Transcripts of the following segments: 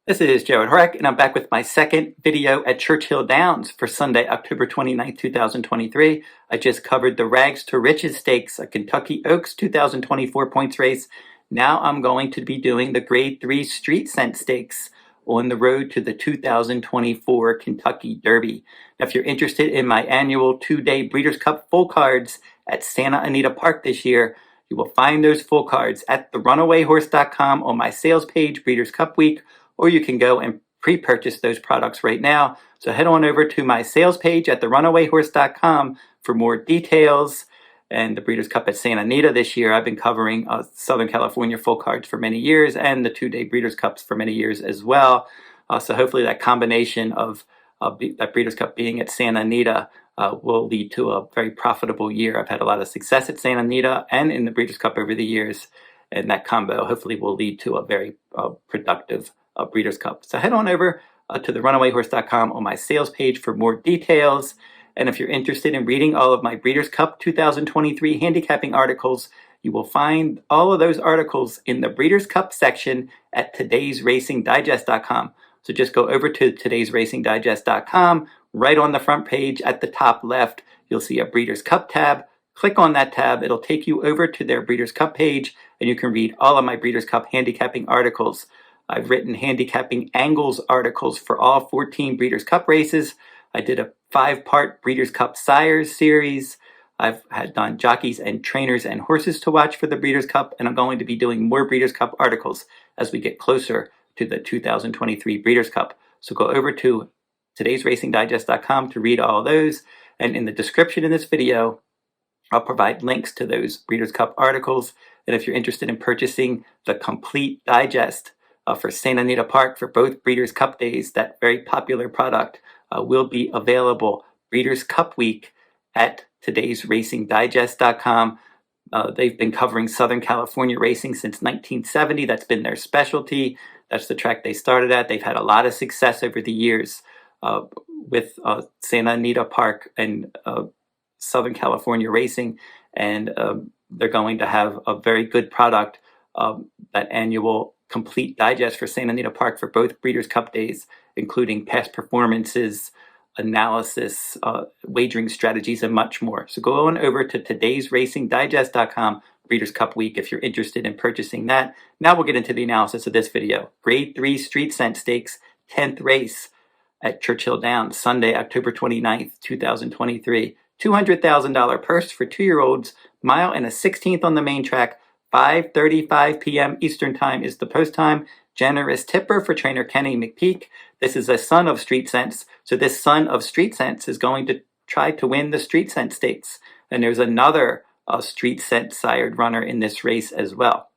This is Jarrod Horak, and I'm back with my second video at Churchill Downs for Sunday, October 29th, 2023. I just covered the Rags to Riches Stakes, a Kentucky Oaks 2024 points race. Now I'm going to be doing the Grade 3 Street Scent Stakes on the road to the 2024 Kentucky Derby. Now, if you're interested in my annual two-day Breeders' Cup full cards at Santa Anita Park this year, you will find those full cards at therunawayhorse.com on my sales page, Breeders' Cup Week, or you can go and pre-purchase those products right now. So head on over to my sales page at therunawayhorse.com for more details. And the Breeders' Cup at Santa Anita this year, I've been covering Southern California full cards for many years and the two-day Breeders' Cups for many years as well. So hopefully that combination of that Breeders' Cup being at Santa Anita will lead to a very profitable year. I've had a lot of success at Santa Anita and in the Breeders' Cup over the years, and that combo hopefully will lead to a very productive Breeders' Cup. So head on over to therunawayhorse.com on my sales page for more details. And if you're interested in reading all of my Breeders' Cup 2023 handicapping articles, you will find all of those articles in the Breeders' Cup section at todaysracingdigest.com. So just go over to todaysracingdigest.com. Right on the front page at the top left, you'll see a Breeders' Cup tab. Click on that tab. It'll take you over to their Breeders' Cup page, and you can read all of my Breeders' Cup handicapping articles. I've written handicapping angles articles for all 14 Breeders' Cup races. I did a 5-part Breeders' Cup Sires series. I've had done jockeys and trainers and horses to watch for the Breeders' Cup, and I'm going to be doing more Breeders' Cup articles as we get closer to the 2023 Breeders' Cup. So go over to todaysracingdigest.com to read all of those. And in the description in this video, I'll provide links to those Breeders' Cup articles. And if you're interested in purchasing the complete digest for Santa Anita Park for both Breeders' Cup days, that very popular product will be available Breeders' Cup Week at todaysracingdigest.com. They've been covering Southern California racing since 1970. That's been their specialty. That's the track they started at. They've had a lot of success over the years with Santa Anita Park and Southern California racing, and they're going to have a very good product, that annual complete digest for Santa Anita Park for both Breeders' Cup days, including past performances, analysis, wagering strategies, and much more. So go on over to todaysracingdigest.com, Breeders' Cup Week, if you're interested in purchasing that. Now we'll get into the analysis of this video. Grade 3 Street Scent Stakes, 10th race at Churchill Downs, Sunday, October 29th, 2023. $200,000 purse for 2-year-olds, mile and a 16th on the main track. 5:35 p.m. Eastern Time is the post time. Generous tipper for trainer Kenny McPeak. This is a son of Street Sense, so this son of Street Sense is going to try to win the Street Sense Stakes. And there's another Street Sense sired runner in this race as well.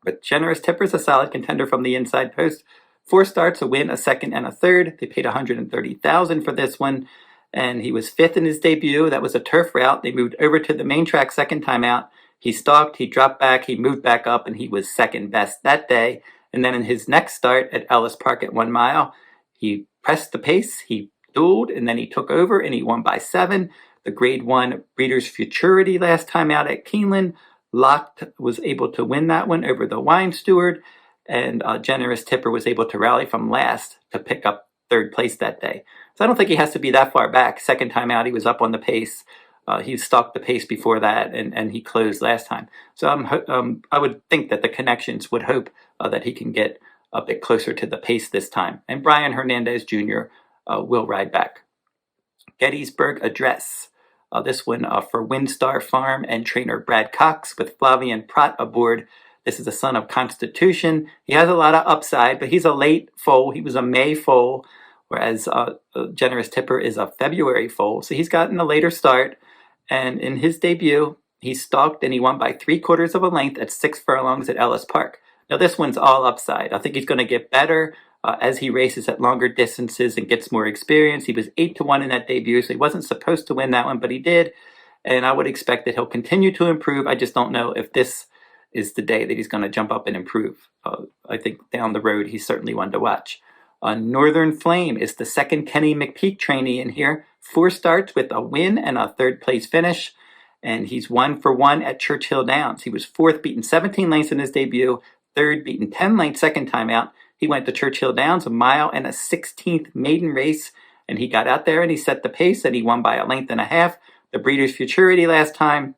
But Generous Tipper is a solid contender from the inside post. 4 starts, a win, a second, and a third. They paid $130,000 for this one, and he was 5th in his debut. That was a turf route. They moved over to the main track second time out. He stalked, he dropped back, he moved back up, and he was second best that day. And then in his next start at Ellis Park at 1 mile, he pressed the pace, he dueled, and then he took over, and he won by 7. The Grade 1 Breeders' Futurity last time out at Keeneland. Locked was able to win that one over the Wine Steward, and Generous Tipper was able to rally from last to pick up 3rd place that day. So I don't think he has to be that far back. Second time out, he was up on the pace. He stalked the pace before that, and he closed last time. So I would think that the connections would hope that he can get a bit closer to the pace this time. And Brian Hernandez Jr. Will ride back. Gettysburg Address. This one for Windstar Farm and trainer Brad Cox with Flavian Prat aboard. This is a son of Constitution. He has a lot of upside, but he's a late foal. He was a May foal, whereas Generous Tipper is a February foal. So he's gotten a later start. And in his debut, he stalked and he won by 3/4 of a length at 6 furlongs at Ellis Park. Now this one's all upside. I think he's going to get better as he races at longer distances and gets more experience. He was 8-1 in that debut, so he wasn't supposed to win that one, but he did. And I would expect that he'll continue to improve. I just don't know if this is the day that he's going to jump up and improve. I think down the road, he's certainly one to watch. Northern Flame is the second Kenny McPeak trainee in here. 4 starts with a win and a 3rd place finish. And he's 1 for 1 at Churchill Downs. He was 4th, beaten 17 lengths in his debut. 3rd, beaten 10 lengths second time out. He went to Churchill Downs, 1.16 mile maiden race, and he got out there and he set the pace, and he won by 1.5 lengths. The Breeders' Futurity last time,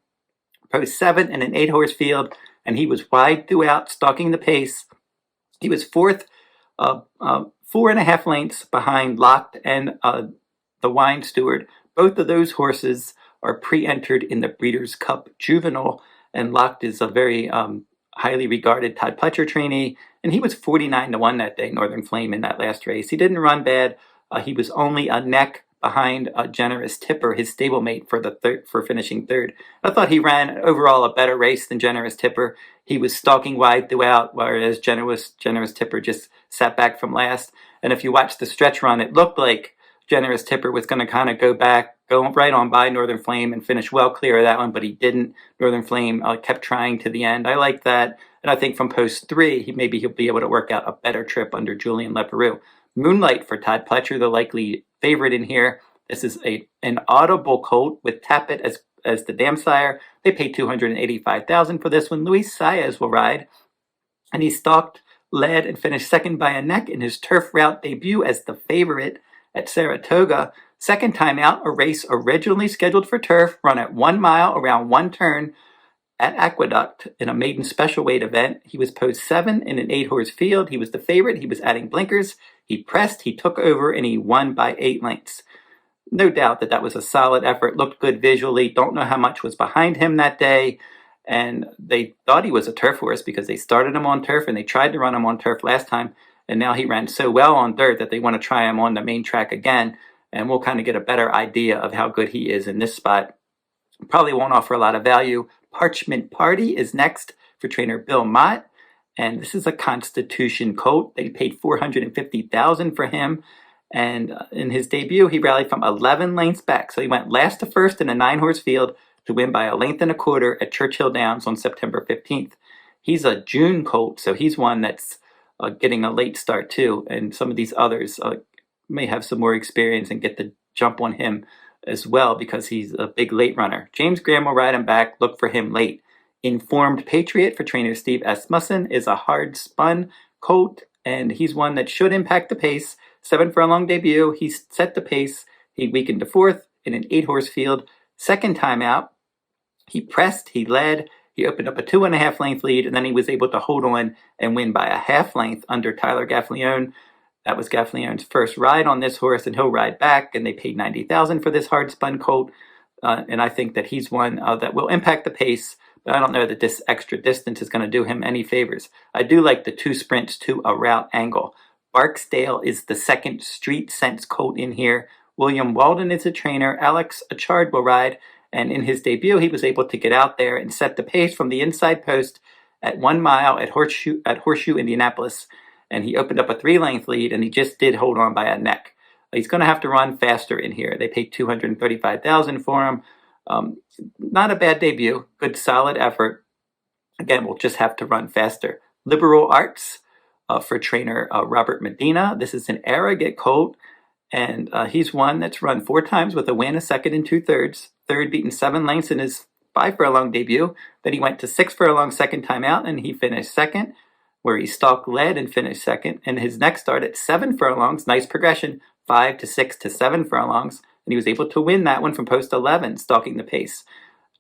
post 7 in an 8-horse field, and he was wide throughout, stalking the pace. He was fourth, 4.5 lengths behind Locked and the Wine Steward. Both of those horses are pre-entered in the Breeders' Cup Juvenile, and Locked is a very highly regarded Todd Pletcher trainee, and he was 49-1 that day, Northern Flame, in that last race. He didn't run bad. He was only a neck behind Generous Tipper, his stablemate, for finishing third. I thought he ran overall a better race than Generous Tipper. He was stalking wide throughout, whereas Generous Tipper just sat back from last. And if you watch the stretch run, it looked like Generous Tipper was going to kind of go right on by Northern Flame and finish well clear of that one, but he didn't. Northern Flame kept trying to the end. I like that. And I think from post 3, he'll be able to work out a better trip under Julian Leparoux. Moonlight for Todd Pletcher, the likely favorite in here. This is an audible colt with Tappet as the dam sire. They paid $285,000 for this one. Luis Saez will ride, and he stalked, led, and finished second by a neck in his turf route debut as the favorite at Saratoga. Second time out, a race originally scheduled for turf, run at 1 mile around one turn at Aqueduct in a maiden special weight event. He was post 7 in an 8-horse field. He was the favorite. He was adding blinkers. He pressed, he took over, and he won by 8 lengths. No doubt that was a solid effort. Looked good visually. Don't know how much was behind him that day. And they thought he was a turf horse because they started him on turf and they tried to run him on turf last time. And now he ran so well on dirt that they want to try him on the main track again. And we'll kind of get a better idea of how good he is in this spot. Probably won't offer a lot of value. Parchment Party is next for trainer Bill Mott. And this is a Constitution colt. They paid $450,000 for him. And in his debut, he rallied from 11 lengths back. So he went last to first in a 9-horse field to win by 1.25 lengths at Churchill Downs on September 15th. He's a June colt, so he's one that's getting a late start too. And some of these others may have some more experience and get the jump on him as well because he's a big late runner. James Graham will ride him back. Look for him late. Informed Patriot for trainer Steve Asmussen is a hard spun colt, and he's one that should impact the pace. 7 furlong debut. He set the pace. He weakened to 4th in an 8-horse field. Second time out, he pressed, he led, he opened up a 2.5 length lead, and then he was able to hold on and win by 1/2 length under Tyler Gaffalione. That was Gaffalione's first ride on this horse, and he'll ride back, and they paid $90,000 for this hard spun colt. And I think that he's one that will impact the pace, but I don't know that this extra distance is going to do him any favors. I do like the 2 sprints to a route angle. Barksdale is the second street sense colt in here. William Walden is a trainer. Alex Achard will ride. And in his debut, he was able to get out there and set the pace from the inside post at 1 mile at Horseshoe, Indianapolis. And he opened up a 3-length lead, and he just did hold on by a neck. He's going to have to run faster in here. They paid $235,000 for him. Not a bad debut. Good, solid effort. Again, we'll just have to run faster. Liberal Arts for trainer Robert Medina. This is an arrogant colt, and he's one that's run 4 times with a win, a 2nd and 2/3. Third, beaten 7 lengths in his 5 furlong debut. Then he went to 6 furlong second time out, and he finished 2nd, where he stalked led and finished 2nd. And his next start at 7 furlongs, nice progression, 5 to 6 to 7 furlongs, and he was able to win that one from post 11, stalking the pace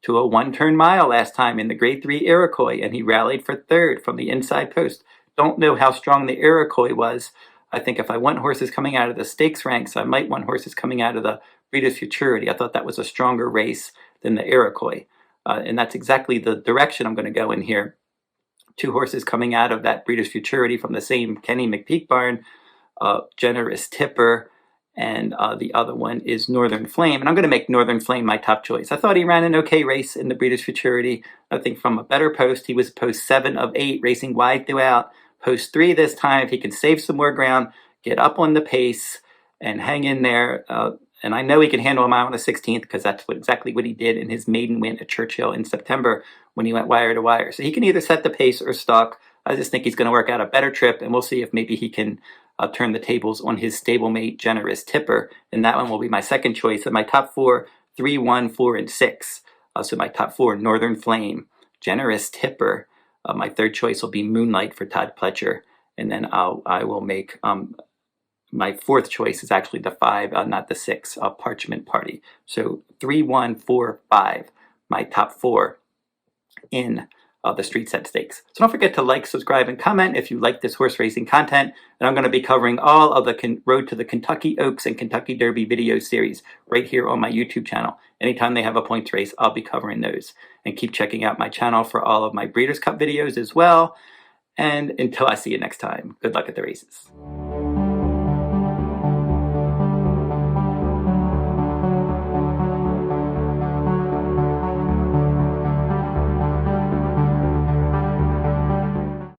to a 1-turn mile last time in the Grade 3 Iroquois, and he rallied for 3rd from the inside post. Don't know how strong the Iroquois was. I think if I want horses coming out of the stakes ranks, I might want horses coming out of the Breeders' Futurity. I thought that was a stronger race than the Iroquois. And that's exactly the direction I'm going to go in here. 2 horses coming out of that Breeders' Futurity from the same Kenny McPeak barn, Generous Tipper, and the other one is Northern Flame. And I'm going to make Northern Flame my top choice. I thought he ran an okay race in the Breeders' Futurity. I think from a better post, he was post 7 of 8, racing wide throughout. Post 3 this time, if he can save some more ground, get up on the pace, and hang in there. And I know he can handle a mile on the 16th because that's exactly what he did in his maiden win at Churchill in September when he went wire to wire. So he can either set the pace or stalk. I just think he's going to work out a better trip, and we'll see if maybe he can turn the tables on his stablemate, Generous Tipper. And that one will be my second choice. And my top 4, 3, 1, 4, and 6. So my top 4, Northern Flame, Generous Tipper. My third choice will be Moonlight for Todd Pletcher. and then I will make my fourth choice is actually the 5, not the 6, Parchment Party. So 3, 1, 4, 5, my top 4 in the Street Set Stakes. So don't forget to like, subscribe, and comment if you like this horse racing content. And I'm going to be covering all of the Road to the Kentucky Oaks and Kentucky Derby video series right here on my YouTube channel. Anytime they have a points race, I'll be covering those. And keep checking out my channel for all of my Breeders' Cup videos as well. And until I see you next time, good luck at the races.